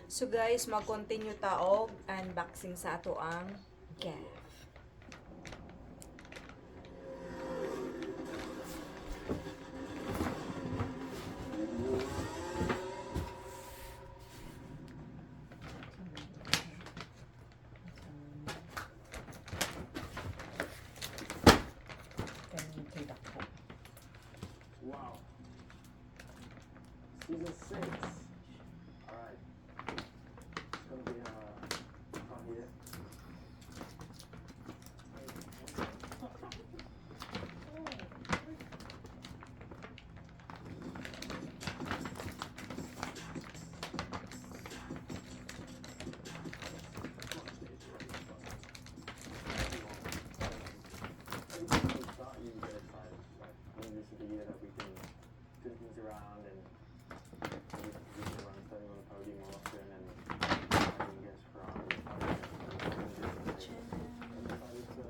So guys, mag-continue taog unboxing sa ato ang gift. Wow. Season 6. Alright. It's gonna be from here. You get excited. Like, I mean, this is the year that we can turn things around and we can run starting on the podium more often and having guests from excited to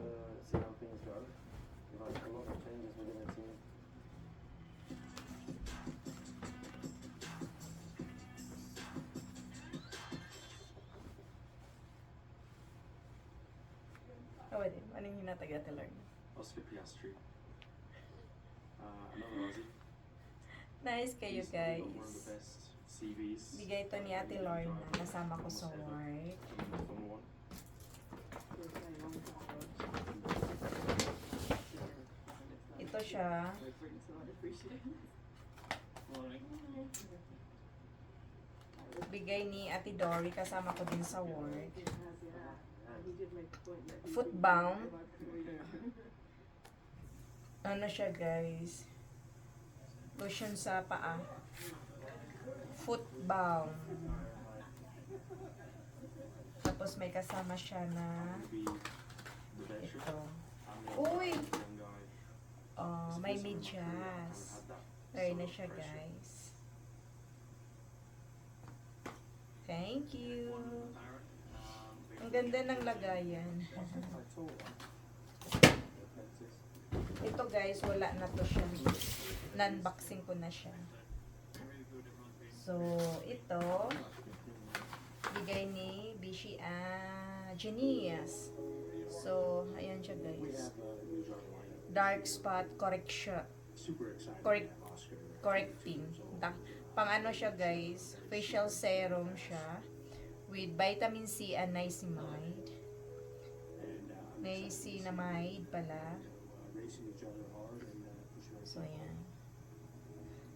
see how things go. We've had a lot of changes within the team. Oh, wait. Anong hinatag Ate Lorna? Oscar Piastri. Another Aussie. Nice kayo He's got one of guys. the best CVs. Bigay ito ni Ate Lorna. Nasama ko sa work. Formula 1. Ito siya. Bigay ni Ate Dory. Kasama ko din sa work. Footbound. Ano siya guys? Lotion sa paa. Footbound. Tapos may kasama siya na ito. Uy! May medyas. Try na siya guys. Thank you. Ang ganda ng lagayan. Ito guys, wala na to siya. Non-boxing ko na siya. So, ito bigay ni Bishi Genius. So, ayan siya guys. Dark spot correction. Correcting. Pang ano siya guys, facial serum siya with vitamin C and niacinamide. Niacinamide pala. So, ayan.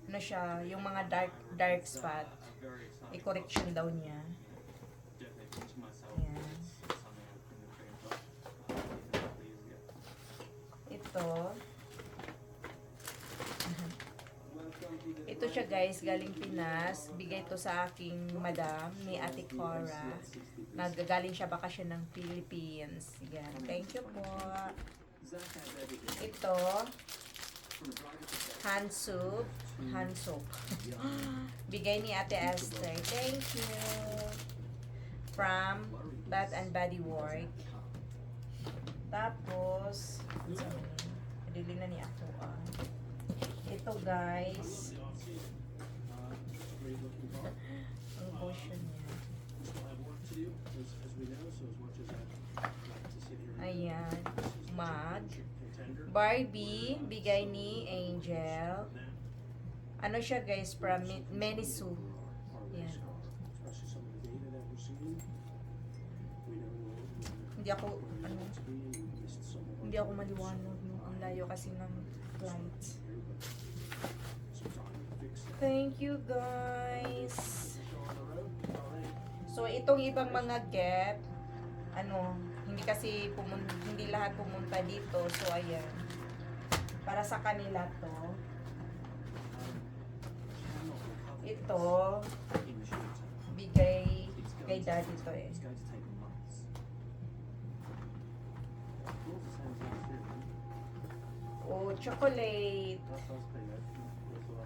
Ano siya, yung mga dark spot, i-correction daw niya. Ayan. Ito siya guys, galing Pinas. Bigay to sa aking madam ni Ate Cora. Nagagaling siya bakasyon ng Philippines. Yan. Thank you po. Ito, hand soap. Bigay ni Ate Esther. Thank you. From Bath and Body Work. Tapos, dili na ni ako. Ito guys. Ang lotion niya. Ayan. Mug. Barbie, bigay ni Angel. Ano siya guys, from Menisu. Yan. Hindi ako maliwanag, no? Ang layo kasi ng lights. Thank you guys. So itong ibang mga gift, hindi lahat pumunta dito. So ayan. Para sa kanila to. Ito bigay kay daddy to eh. Oh, chocolate.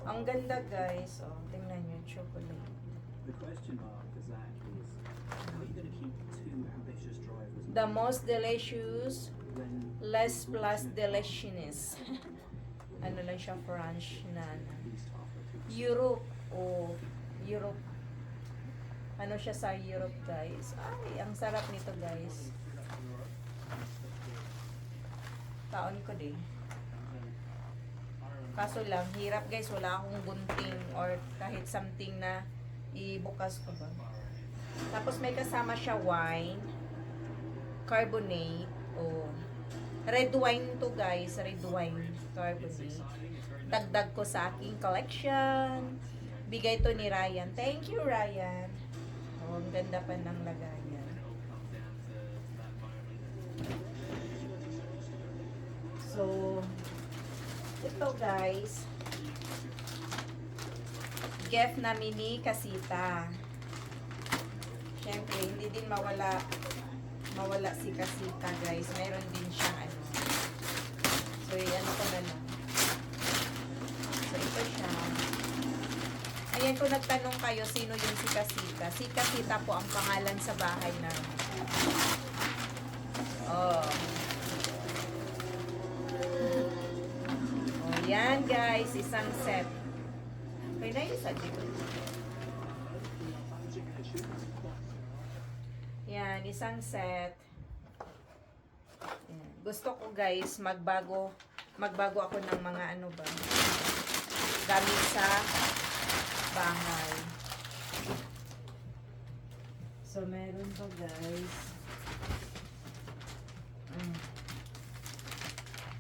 Ang ganda guys. Oh, tingnan nyo, chocolate. The question mark for Zach is, how are you going to keep two ambitious drivers The most delicious, when less plus deliciousness. Ano lang siya, French na at least halfway through? Europe. Oh, Europe. Ano siya sa Europe, guys. Ay, ang sarap nito, guys. Taon ko din. Kaso lang, hirap guys. Wala akong gunting or kahit something na ibukas ko ba. Tapos may kasama siya wine, carbonate, o red wine to guys. Red wine, carbonate. Dagdag ko sa aking collection. Bigay to ni Ryan. Thank you, Ryan. Oh, ang ganda pa ng lagayan. So, ito guys, gift namin ni Kasita. Siyempre, hindi din mawala si Kasita guys. Meron din siyang ano. So, ano ko na lang. So, ito siya. Ayan, kung nagtanong kayo, sino yung si Kasita? Si Kasita po ang pangalan sa bahay namin. Oh. Oh, yan guys, isang set. Okay na yung set. Yan, isang set. Yan. Gusto ko guys, magbago ako ng mga ano ba, gamit sa bahay. So, meron pa guys.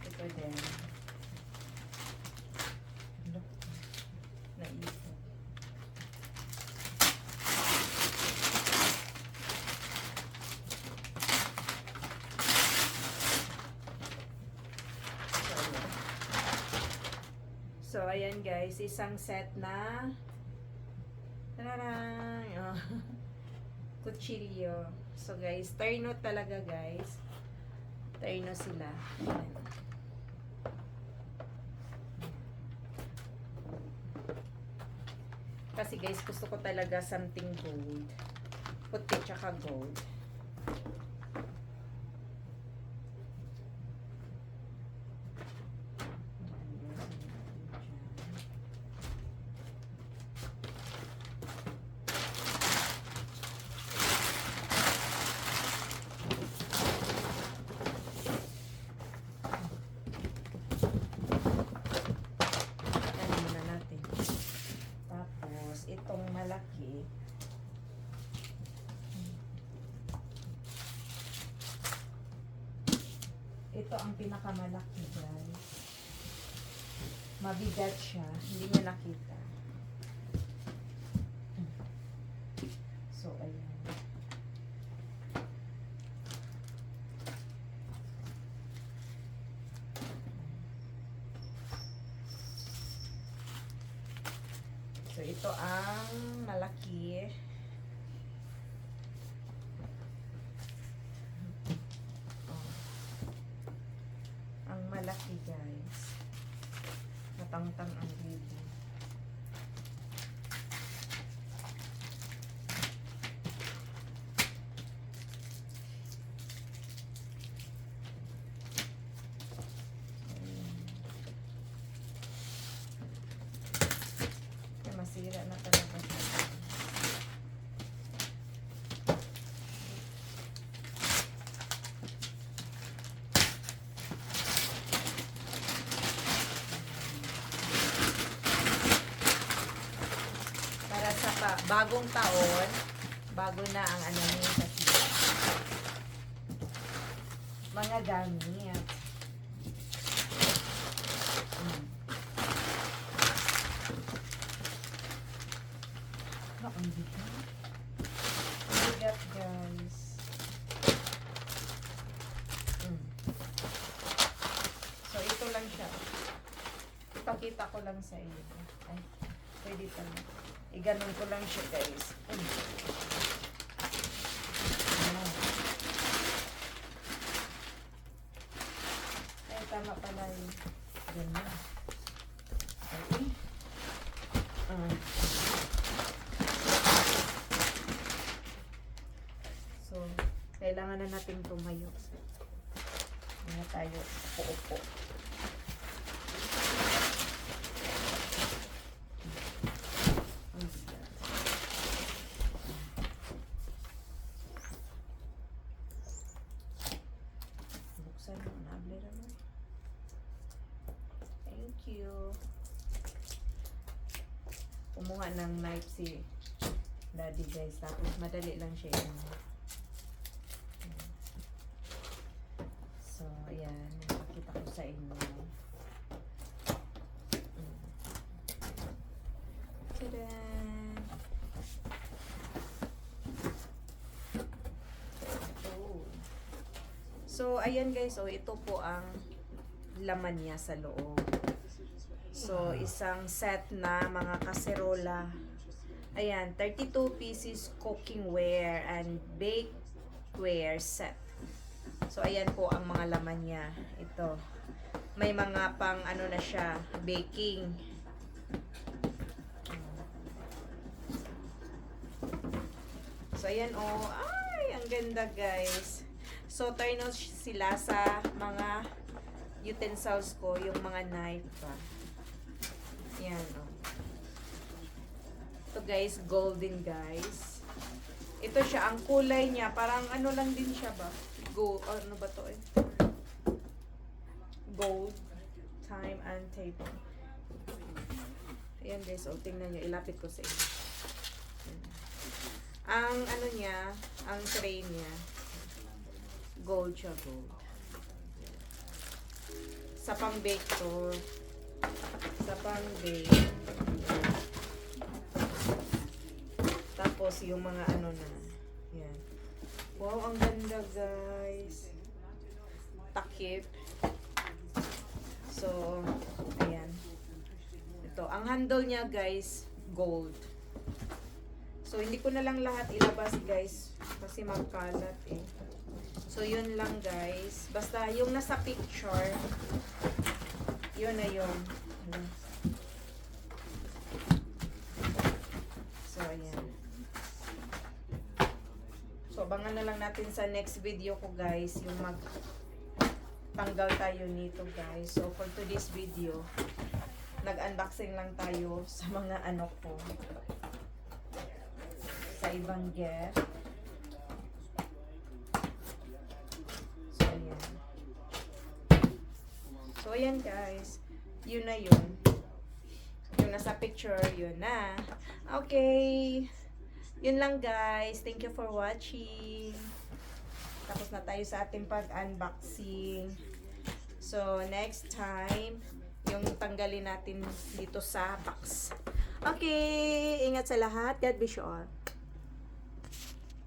Ito din. Ano? Naipon. So, ayan guys, isang set na tararang! Kutsilyo. So guys, terno talaga guys. Terno sila. Ayan. Kasi guys, gusto ko talaga something gold. Puti tsaka gold. Itong malaki, ito ang pinakamalaki guys. Mabigat siya, hindi nyo nakita. So ayan. So, ito ang malaki. Oh. Ang malaki, guys. Matangtang ang baby. Masira na talaga siya. Para sa bagong taon, bago na ang ano niya kasi mga gamit. Ang bigat. Ang bigat, guys. So, ito lang siya. Ipakita ko lang sa iyo. Ay, pwede pa lang. Iganon ko lang siya, guys. Ay, tama pala yun. Ganyan. Okay. So, kailangan na natin tumayo. Hindi na tayo upo-upo. kumuha ng knife si daddy guys. Tapos madali lang siya yun. So, ayan. Pakita ko sa inyo. Tada! Oh. So, ayan guys. So, ito po ang laman niya sa loob. So, isang set na mga kaserola. Ayan, 32 pieces cookware and bakeware set. So, ayan po ang mga laman niya. Ito. May mga pang ano na siya, baking. So, ayan oh. Ay, ang ganda guys. So, turn out sila sa mga utensils ko, yung mga knife pa. Yan oh. Ito guys, golden guys. Ito siya, ang kulay niya, parang ano lang din siya ba? Gold, ano ba to eh? Gold, time and table. Ayan guys, oh, tingnan nyo, ilapit ko sa inyo. Ayan. Ang ano niya, ang tray niya, gold siya, gold. Sa pang-bake to, sa pang-bake. Tapos yung mga ano na, yan. Wow, ang ganda guys. Takip. So, ayan. Ito, ang handle niya guys, gold. So, hindi ko na lang lahat ilabas guys, kasi magkalat eh. So, yun lang guys. Basta yung nasa picture, yun na yun. So, ayan. So, abangan na lang natin sa next video ko guys, yung magtanggal tayo nito guys. So, for today's video, nag-unboxing lang tayo sa mga ano ko. Sa ibang gift. So, ayan. So, ayan guys. Yun na yun. Yung nasa picture, yun na. Okay. Yun lang guys. Thank you for watching. Tapos na tayo sa ating pag-unboxing. So, next time, yung tanggalin natin dito sa box. Okay. Ingat sa lahat. God bless you all.